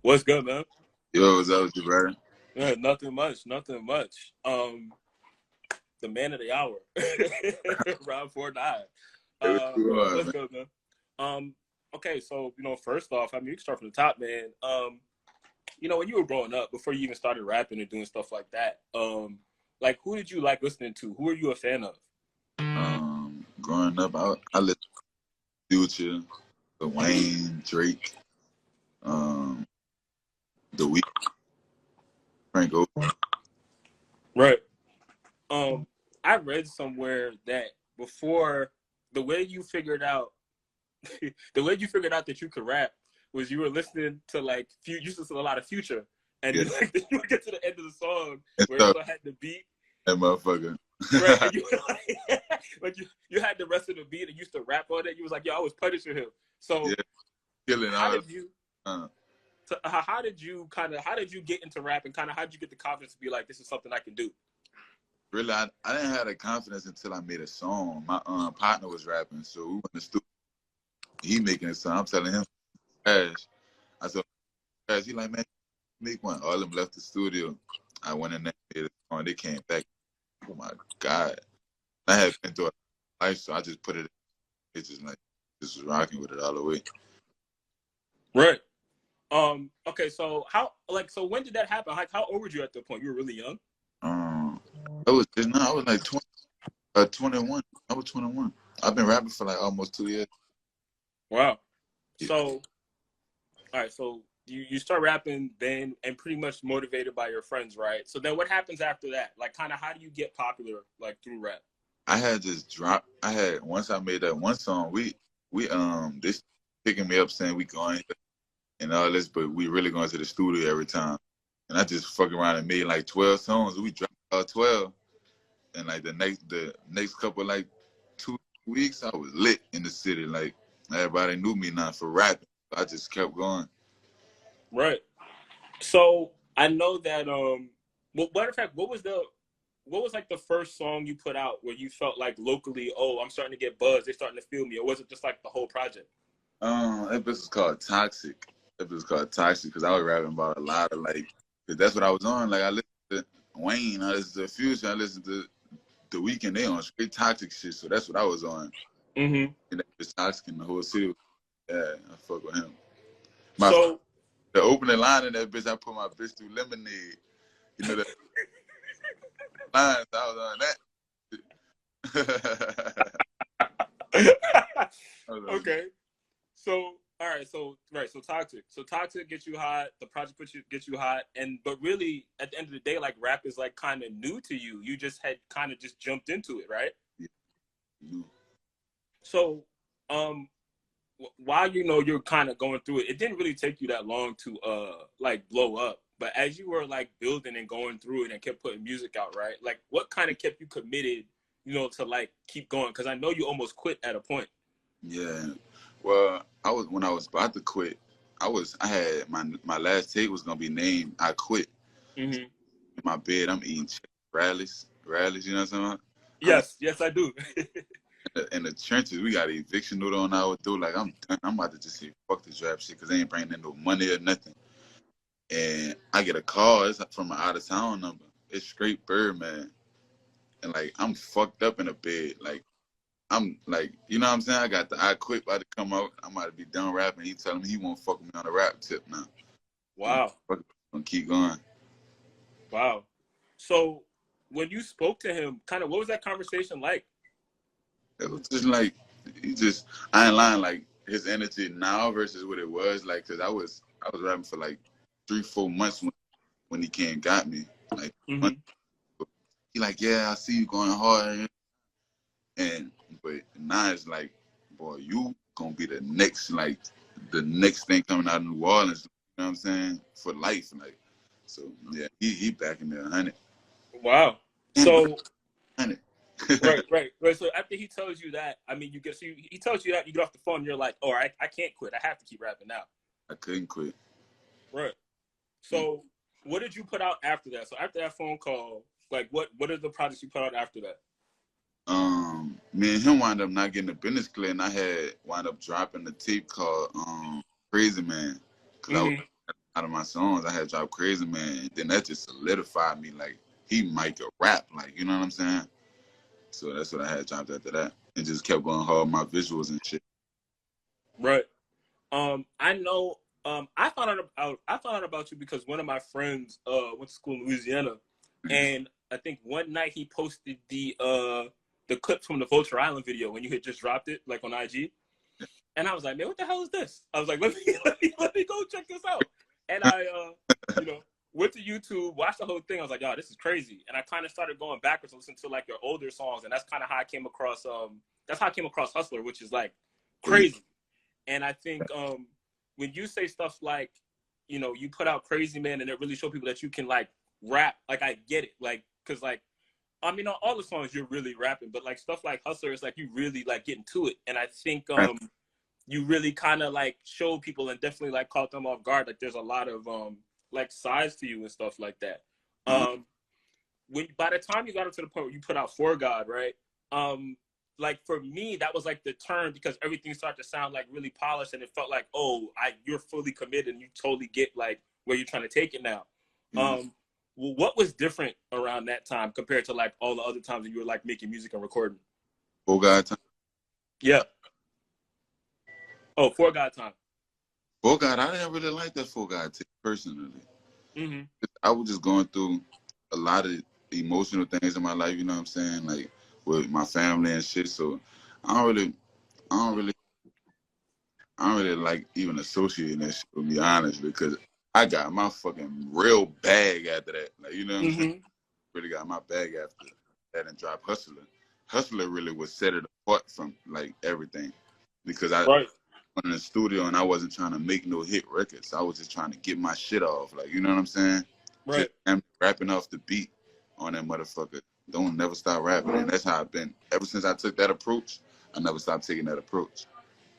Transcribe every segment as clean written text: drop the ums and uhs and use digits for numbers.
What's good, man? Yo, what's up with you, brother? Yeah, nothing much, nothing much. The man of the hour, Rob49. Hey, what you on, What's man? good, man? Okay, so first off, I mean, you can start from the top, man. When you were growing up, before you even started rapping and doing stuff like that, like who did you like listening to? Who are you a fan of? Growing up, I listened to Future, Wayne, Drake, The Week, Frank Ocean. Right. I read somewhere that before the way you figured out that you could rap was you were listening to like you used to listen to a lot of Future, and Yeah. you would get to the end of the song where So, it still had the beat. that motherfucker. Right, and you were like you had the rest of the beat and used to rap on it. You was like, yo, I was punishing him. So Yeah, killing how all. did you? How did you get into rap, and how did you get the confidence to be like, this is something I can do? Really, I didn't have the confidence until I made a song. My partner was rapping, so we went to the studio. He making a song. I'm telling him, Cash. I said, Cash. He like, man, make one. All of them left the studio. I went in there, made a song. They came back. Oh my God. I had been through a life, so I just put it. It's just like just was rocking with it all the way. Right. Okay. So when did that happen? Like, how old were you at that point? You were really young. I was like 21. I was 21. I've been rapping for like almost 2 years. Wow. Yeah. So, all right. So you start rapping then, and pretty much motivated by your friends, right? So then what happens after that? Like, how do you get popular, like, through rap? I had just dropped. Once I made that one song, they picking me up saying we going and all this, but we really going to the studio every time. And I just fuck around and made like 12 songs. We dropped 12, and like the next couple like 2 weeks, I was lit in the city. Like everybody knew me now for rapping. I just kept going. Right. So I know that matter of fact, what was like the first song you put out where you felt like locally, oh, I'm starting to get buzz, they're starting to feel me, or was it just like the whole project? That bitch was called Toxic. That bitch was called Toxic because I was rapping about a lot of like, cause that's what I was on. Like I listened to Wayne, I listened to Future, I listened to The Weeknd. They on straight toxic shit, so that's what I was on. Mm-hmm. And that bitch Toxic in the whole city. Yeah, I fuck with him. The opening line in that bitch, I put my bitch through lemonade. You know that line, so I was on that. Okay. So all right, so Toxic. So Toxic gets you hot, the project gets you hot, but really at the end of the day, like rap is like kind of new to you. You just had kind of just jumped into it, right? Yeah. Mm-hmm. So while you're kind of going through it, it didn't really take you that long to like blow up. But as you were like building and going through it and kept putting music out, right? Like what kind of kept you committed, to like keep going? Because I know you almost quit at a point. Yeah. Well, when I was about to quit, I had my last tape was gonna be named I Quit. Mm-hmm. In my bed, I'm eating rallies, you know what I'm saying about? Yes, I do. In the trenches, we got an eviction note on our door. Like I'm done. I'm about to just say fuck this rap shit because they ain't bringing in no money or nothing. And I get a call. It's from an out of town number. It's straight Birdman, and like I'm fucked up in a bed. Like I'm like, you know what I'm saying? I got the I Quit about to come out. I'm about to be done rapping. He telling me he won't fuck with me on the rap tip now. Wow. I'm gonna keep going. Wow. So when you spoke to him, kind of what was that conversation like? It was just like I ain't lying, like his energy now versus what it was like, cause I was rapping for like 3-4 months when he came and got me. Like he like, yeah, I see you going hard, but now it's like, boy, you gonna be the next thing coming out of New Orleans. You know what I'm saying? For life, like. So yeah, he backing me 100. Wow. So 100. right. So after he tells you that, I mean, he tells you that, you get off the phone, and you're like, oh, I can't quit. I have to keep rapping now. I couldn't quit. Right. So what did you put out after that? So after that phone call, like what are the projects you put out after that? Me and him wound up not getting the business clear, and I had wound up dropping the tape called Crazy Man, because out of my songs, I had dropped Crazy Man, and then that just solidified me. Like, he might could rap, like, you know what I'm saying? So that's what I had dropped after that, and just kept going hard my visuals and shit. Right. I know. I found out about you because one of my friends went to school in Louisiana, and I think one night he posted the clip from the Vulture Island video when you had just dropped it, like on IG. And I was like, man, what the hell is this? I was like, let me go check this out. And I went to YouTube, watched the whole thing. I was like, yo, this is crazy. And I kind of started going backwards and listening to like your older songs, and that's kind of how I came across Hustler, which is like crazy. And I think when you say stuff like, you put out Crazy Man and it really show people that you can like rap, like I get it. Like, cause like, I mean, on all the songs you're really rapping, but like stuff like Hustler, it's like you really like getting to it. And I think you really kind of like showed people and definitely like caught them off guard. Like there's a lot of like sides to you and stuff like that. When by the time you got up to the point where you put out For God, right? Like for me, that was like the turn because everything started to sound like really polished and it felt like, oh, you're fully committed and you totally get like where you're trying to take it now. Well, what was different around that time compared to like all the other times that you were like making music and recording? For God time. Yeah. Oh, For God time. For God, I didn't really like that For God tape personally. Mm-hmm. I was just going through a lot of emotional things in my life, you know what I'm saying? Like with my family and shit. So I don't really like even associating that shit, to be honest, because I got my fucking real bag after that. Like, you know what I'm saying? Really got my bag after that and dropped Hustler. Hustler really was set it apart from like everything because I went in the studio and I wasn't trying to make no hit records. I was just trying to get my shit off. Like, you know what I'm saying? Right. Just rapping off the beat on that motherfucker. Don't never stop rapping. And that's how I've been. Ever since I took that approach, I never stopped taking that approach.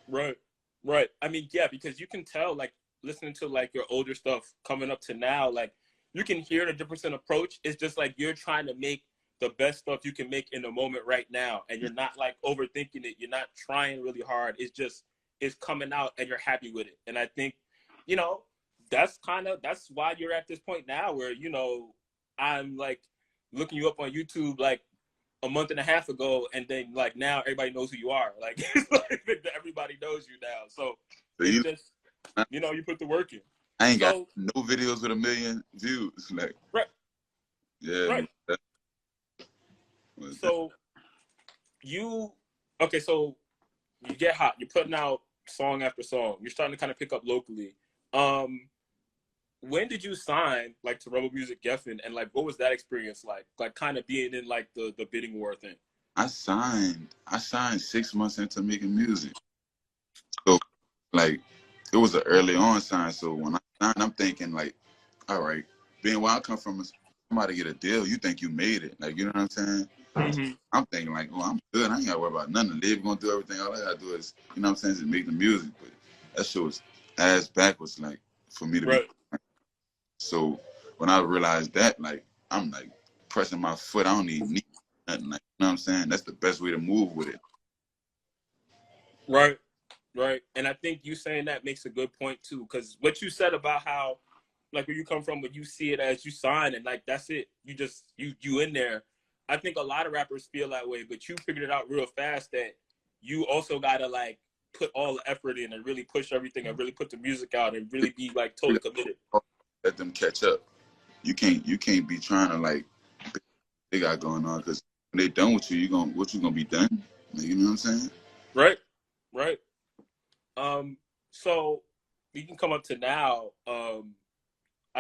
Right. Right. I mean, yeah, because you can tell, like, listening to, like, your older stuff coming up to now, like, you can hear the difference in approach. It's just, like, you're trying to make the best stuff you can make in the moment right now. And you're not, like, overthinking it. You're not trying really hard. It's just, it's coming out and you're happy with it. And I think, that's why you're at this point now where, I'm, like, looking you up on YouTube, like, a month and a half ago, and then like now everybody knows who you are. Like, it's like everybody knows you now. So it's just you put the work in. I ain't got no videos with 1 million views. Like, right. Yeah. Right. So you get hot. You're putting out song after song. You're starting to kind of pick up locally. When did you sign like to Rebel Music Geffen, and like what was that experience like? Like kind of being in like the bidding war thing. I signed 6 months into making music. So like it was an early on sign. So when I signed, I'm thinking like, all right, being where I come from, somebody get a deal, you think you made it. Like, you know what I'm saying? Mm-hmm. I'm thinking like, oh, I'm good. I ain't gotta worry about nothing. They're gonna do everything. All I gotta do is, you know what I'm saying, just make the music. But that shit was ass backwards, like for me to be. So when I realized that, like, I'm like pressing my foot. I don't even need nothing. Like, you know what I'm saying? That's the best way to move with it. Right. And I think you saying that makes a good point too, because what you said about how, like, where you come from, but you see it as you sign and like that's it. You just you in there. I think a lot of rappers feel that way, but you figured it out real fast that you also gotta like put all the effort in and really push everything and really put the music out and really be like totally committed. Let them catch up. You can't be trying to like they got going on, because when they done with you, what you gonna be done? Like, you know what I'm saying? Right. So we can come up to now. I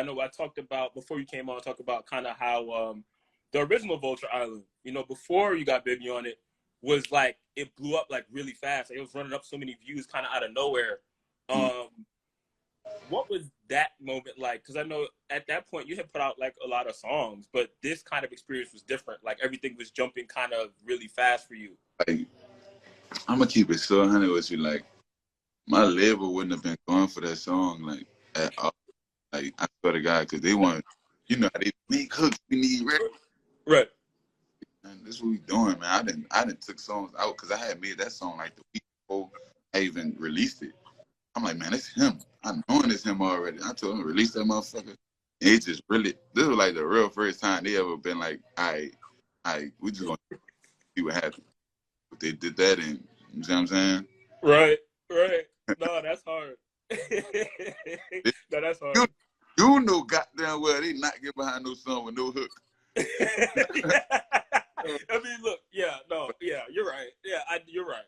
know I talked about before you came on. I talked about kind of how the original Vulture Island, before you got Baby on it, was like it blew up like really fast. Like, it was running up so many views kind of out of nowhere. What was that moment like? Because I know at that point you had put out like a lot of songs, but this kind of experience was different. Like everything was jumping kind of really fast for you. Like, I'm gonna keep it so 100 with you. Like, my label wouldn't have been going for that song like at all. Like, I swear to God, because they want, how they make hooks. We need right. And this is what we doing, man. I didn't took songs out because I had made that song like the week before I even released it. I'm like, man, it's him. I knowing it's him already. I told him release that motherfucker. And he just really, this was like the real first time they ever been like, we just gonna see what happens. But they did that, and you see what I'm saying? Right, right. No, that's hard. No, that's You, hard. you know goddamn well they not get behind no song with no hook. I mean, look, yeah, no, yeah, you're right. Yeah, you're right.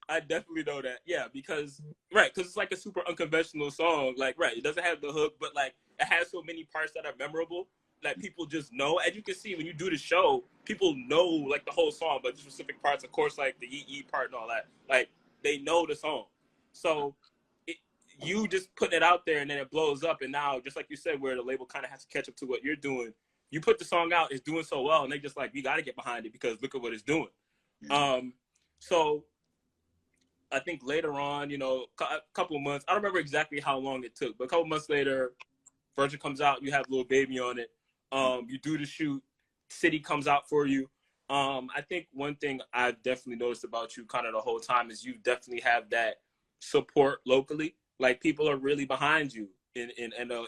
I definitely know that. Yeah, because it's like a super unconventional song. Like, right, it doesn't have the hook, but like it has so many parts that are memorable that people just know. As you can see when you do the show, people know like the whole song, but the specific parts, of course, like the yee part and all that, like they know the song. So you just putting it out there and then it blows up, and now just like you said, where the label kind of has to catch up to what you're doing. You put the song out, it's doing so well, and they just like, we got to get behind it because look at what it's doing. So I think later on, you know, a couple of months, I don't remember exactly how long it took, but a couple of months later, Vulture comes out, you have Lil Baby on it. You do the shoot, City comes out for you. I think one thing I've definitely noticed about you kind of the whole time is you definitely have that support locally. Like people are really behind you in NO,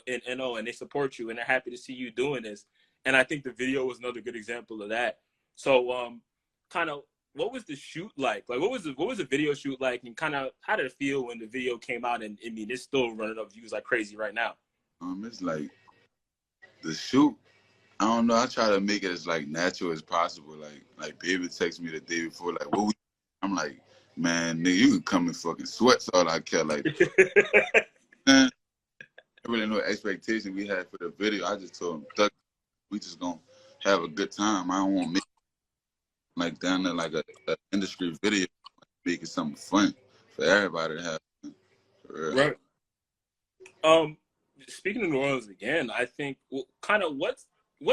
and they support you and they're happy to see you doing this. And I think the video was another good example of that. So kind of what was the shoot like? Like what was the video shoot like, and kind of how did it feel when the video came out? And I mean, it's still running up views like crazy right now. It's like the shoot. I don't know. I try to make it as like natural as possible. Like Baby texted me the day before, like, what we? I'm like, man, nigga, you can come in fucking sweats, all I care. Like, man, I really no expectation we had for the video. I just told him, we just gonna have a good time. I don't want to make like down there like a industry video, make it something fun for everybody to have. For real. Right. Speaking of New Orleans again, I think kind of what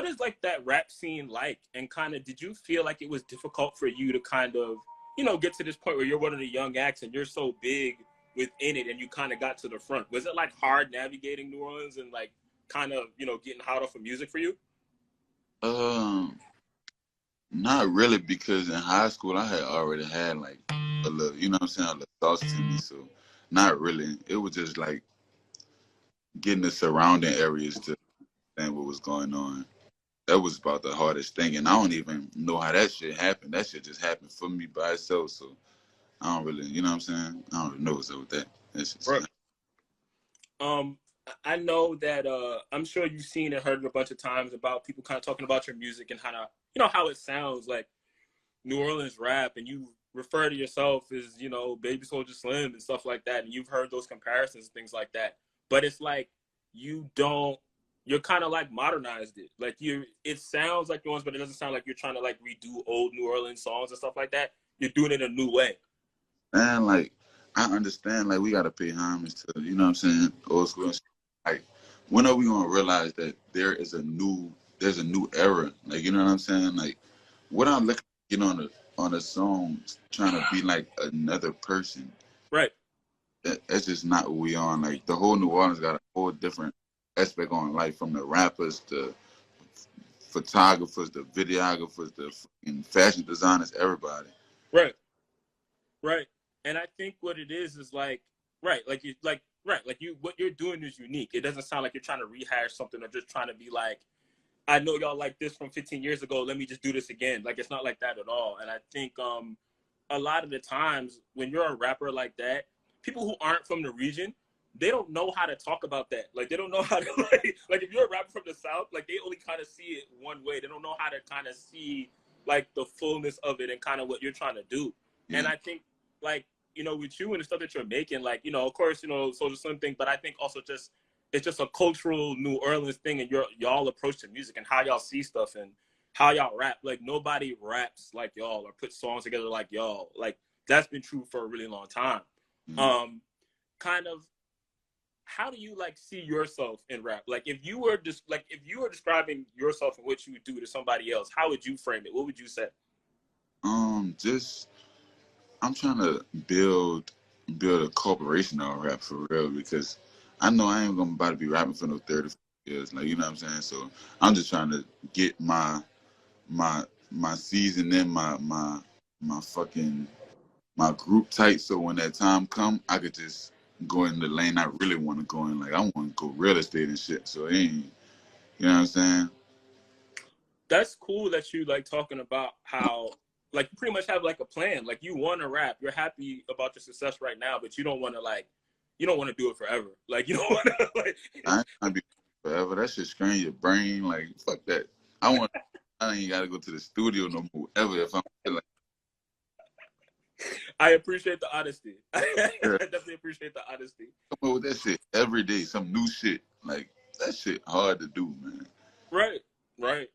is like that rap scene like, and kind of did you feel like it was difficult for you to kind of, you know, get to this point where you're one of the young acts and you're so big within it and you kind of got to the front? Was it like hard navigating New Orleans and like kind of, you know, getting hot off of music for you? Not really, because in high school I had already had like a little, you know what I'm saying, a little thoughts to me. So not really. It was just like getting the surrounding areas to understand what was going on. That was about the hardest thing, and I don't even know how that shit happened. That shit just happened for me by itself. So I don't really, you know what I'm saying? I don't really know what's up with that. That's just Right. I know that I'm sure you've seen and heard it a bunch of times about people kind of talking about your music and how to, you know, how it sounds like New Orleans rap, and you refer to yourself as, you know, Baby Soldier Slim and stuff like that, and you've heard those comparisons and things like that. But it's like you're kind of like modernized it. Like it sounds like yours, but it doesn't sound like you're trying to like redo old New Orleans songs and stuff like that. You're doing it a new way. man, like I understand, like we gotta pay homage to, you know what I'm saying, old school. Like, when are we gonna realize that there's a new era? Like, you know what I'm saying? Like, what I'm looking at, get on a song trying to be like another person. Right. That's just not what we on. Like, the whole New Orleans got a whole different aspect on life, from the rappers to photographers, the videographers, the fucking fashion designers, everybody. Right. Right. And I think what it is like, what you're doing is unique. It doesn't sound like you're trying to rehash something or just trying to be like, I know y'all like this from 15 years ago. Let me just do this again. Like, it's not like that at all. And I think a lot of the times when you're a rapper like that, people who aren't from the region, they don't know how to talk about that. Like, they don't know how to, like if you're a rapper from the South, like, they only kind of see it one way. They don't know how to kind of see, like, the fullness of it and kind of what you're trying to do. And I think, like, you know, with you and the stuff that you're making, like, you know, of course, you know, Social Slim thing, but I think also just, it's just a cultural New Orleans thing, and y'all approach to music and how y'all see stuff and how y'all rap. Like, nobody raps like y'all or puts songs together like y'all. Like, that's been true for a really long time. Kind of, how do you like see yourself in rap? Like, if you were describing yourself and what you would do to somebody else, how would you frame it? What would you say? Just I'm trying to build a corporation on rap for real, because I know I ain't gonna about to be rapping for no 30 years. Like, you know what I'm saying? So I'm just trying to get my season in, my fucking my group tight, so when that time come, I could just go in the lane I really want to go in. Like, I want to go real estate and shit. So it ain't, you know what I'm saying? That's cool that you like talking about how like you pretty much have like a plan. Like you want to rap, you're happy about your success right now, but you don't want to like you don't want to do it forever. Like you don't want to like. I ain't trying to be forever. That shit strain your brain. Like, fuck that. I ain't got to go to the studio no more ever if I'm like. I appreciate the honesty. I Yeah. definitely appreciate the honesty. Come up with that shit every day, some new shit. Like, that shit hard to do, man. Right, right.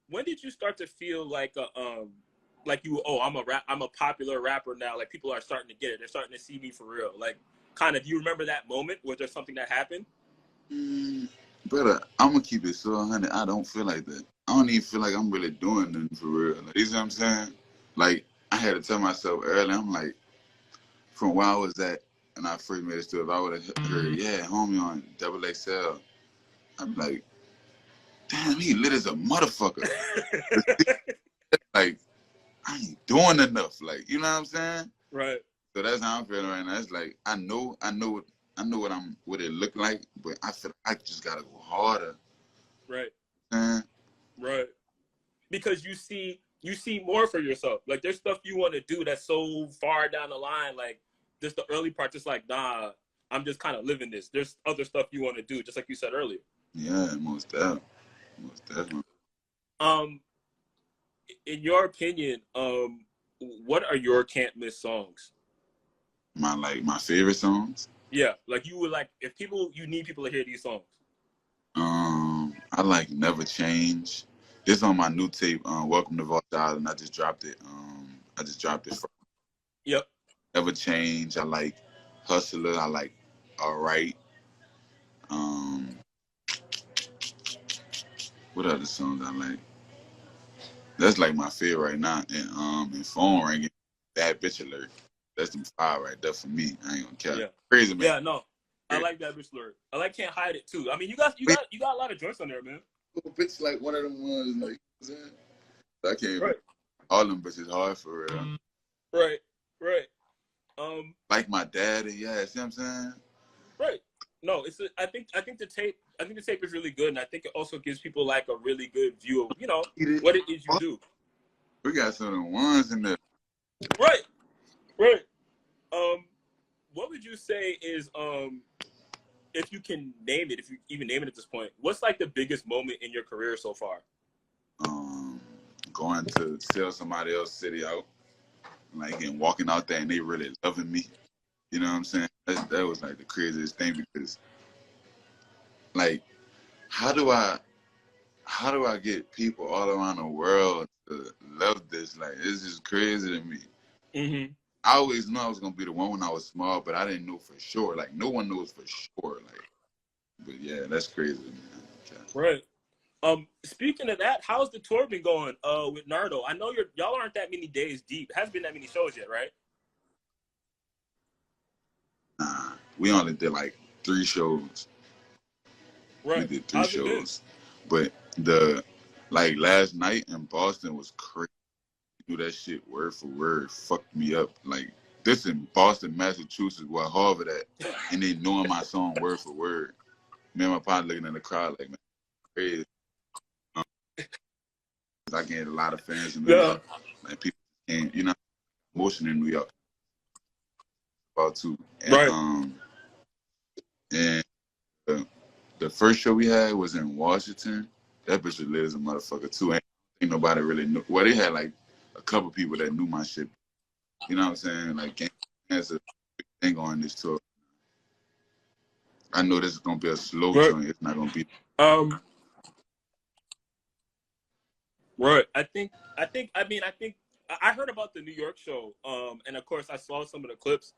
When did you start to feel like you, oh, I'm a popular rapper now, like people are starting to get it, they're starting to see me for real, like kind of, do you remember that moment? Was there something that happened? Brother, I'm gonna keep it so 100. I don't feel like that. I don't even feel like I'm really doing nothing for real. Like, you see what I'm saying? Like, I had to tell myself early, I'm like, from where I was at and I first made it to, if I would have heard, yeah, homie on Double XL, I'm like, damn, he lit as a motherfucker. Like, I ain't doing enough. Like, you know what I'm saying? Right. So that's how I'm feeling right now. It's like, I know what it look like, but I feel like I just gotta go harder. Right. Man. Right. Because you see more for yourself. Like there's stuff you want to do that's so far down the line. Like just the early part, just like, nah, I'm just kind of living this. There's other stuff you want to do, just like you said earlier. Yeah, most definitely. Most definitely. In your opinion, what are your can't miss songs? My favorite songs. Yeah, like you would like if you need people to hear these songs. I like Never Change. This on my new tape, Welcome to Vulture Island. I just dropped it. Yep. Never Change. I like Hustler. I like Alright. What other songs I like? That's like my favorite right now. And Phone Ringing, Bad Bitch Alert. That's the fire right there for me. I ain't gonna care. Yeah. Crazy man. Yeah, no. I like That Bitch Alert. I like Can't Hide It too. I mean, you got a lot of joints on there, man. Bitch like one of them ones, like, you know what I'm saying? I can't. Right. All them bitches hard for real. Right. Right. Like My Daddy, yeah. See what I'm saying? Right. No, I think the tape is really good, and I think it also gives people like a really good view of what it is you do. We got some of the ones in there. Right. Right. What would you say is if you can name it, if you even name it at this point, what's like the biggest moment in your career so far? Going to sell somebody else's city out, like, and walking out there and they really loving me. You know what I'm saying? That was like the craziest thing, because like, how do I get people all around the world to love this? Like, it's just crazy to me. Mm-hmm. I always knew I was gonna be the one when I was small, but I didn't know for sure. Like, no one knows for sure. Like, but yeah, that's crazy, man. Okay. Right. Speaking of that, how's the tour been going with Nardo? I know y'all aren't that many days deep. It hasn't been that many shows yet, right? Nah, we only did like 3 shows. Right. We did 3 How's it been? shows. But like last night in Boston was crazy. Do that shit word for word fucked me up. Like, this in Boston, Massachusetts, where Harvard at, and they knowing my song word for word. Me and my partner looking in the crowd like, man, crazy. I gained a lot of fans in New York. Like, people can't, emotion in New York about too. And, Right. And the first show we had was in Washington. That bitch was lit as a motherfucker too. Ain't nobody really knew. Well, they had like a couple people that knew my shit. You know what I'm saying? Like, has a big thing on this tour. I know this is gonna be a slow joint. It's not gonna be. Right. I heard about the New York show. And of course I saw some of the clips.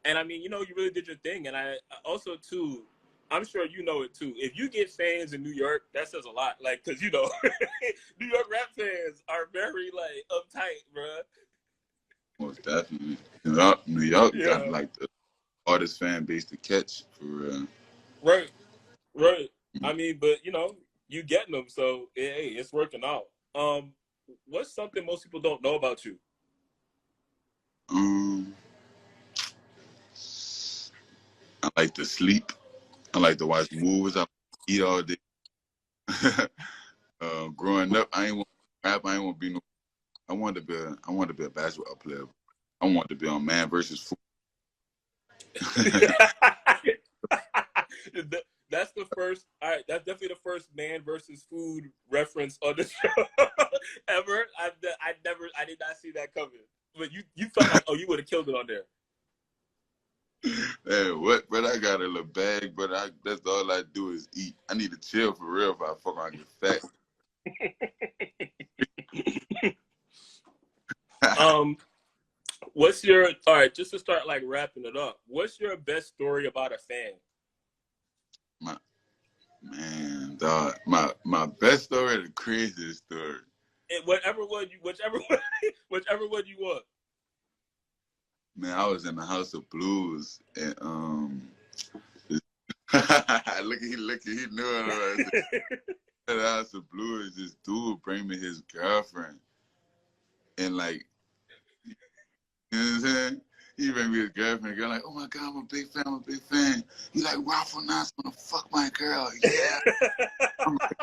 And I mean, you really did your thing. And I also too, I'm sure you know it too. If you get fans in New York, that says a lot. Like, cause New York rap fans are very like uptight, bro. Most definitely. New York got like the hardest fan base to catch for real. Right. Right. I mean, but you getting them, so hey, it's working out. What's something most people don't know about you? like to sleep. I like to watch movies. I like to eat all day. Growing up, I ain't want to rap. I ain't want to be no. I wanted to be a basketball player. I wanted to be on Man versus Food. That's the first. All right, that's definitely the first Man versus Food reference on the show ever. I did not see that coming. But you felt like, oh, you would have killed it on there. Man, what? But I got a little bag, but that's all I do is eat. I need to chill for real if I fuck around and get fat. What's your, all right, just to start like wrapping it up, what's your best story about a fan? My best story, the craziest story. Whichever one you want. Man, I was in the House of Blues and look, he knew it. At the House of Blues, this dude bring me his girlfriend, and like, you know what I'm saying? He bring me his girlfriend. Girl, like, oh my God, I'm a big fan. He like, Rob49's gonna fuck my girl. Yeah. I'm like,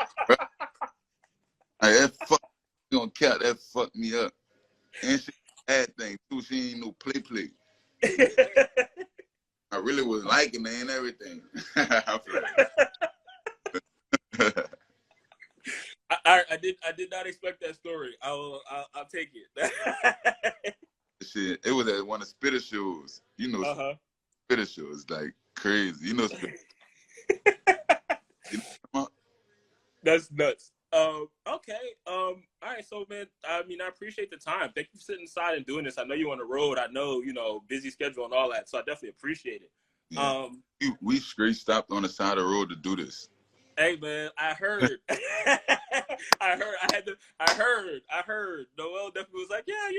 that fuck, you gonna count, that fucked me up. And she had thing too. She ain't no play. I really was liking her and everything. I did not expect that story. I'll take it. Shit, it was at one of Spitter shows. You know, Spitter shows like crazy. You know, That's nuts. Okay. All right. So, man, I mean, I appreciate the time. Thank you for sitting aside and doing this. I know you're on the road. I know, busy schedule and all that. So I definitely appreciate it. Yeah. We straight stopped on the side of the road to do this. Hey, man, I heard. I heard. Noel definitely was like, yeah,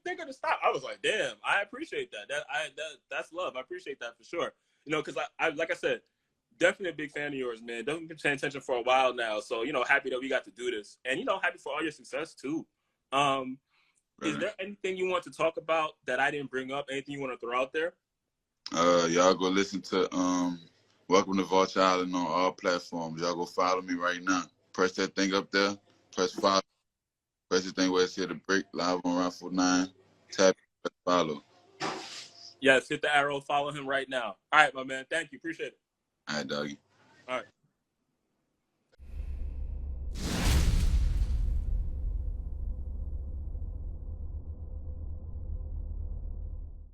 they're gonna stop. I was like, damn, I appreciate that. That's love. I appreciate that for sure. Because I like I said, definitely a big fan of yours, man. Definitely been paying attention for a while now. So, happy that we got to do this. And, happy for all your success, too. Is there anything you want to talk about that I didn't bring up? Anything you want to throw out there? Y'all go listen to Welcome to Vulture Island on all platforms. Y'all go follow me right now. Press that thing up there. Press follow. Press the thing where it's here to break. Live on Rob49. Tap, follow. Yes, hit the arrow. Follow him right now. All right, my man. Thank you. Appreciate it. All right, doggy. All right.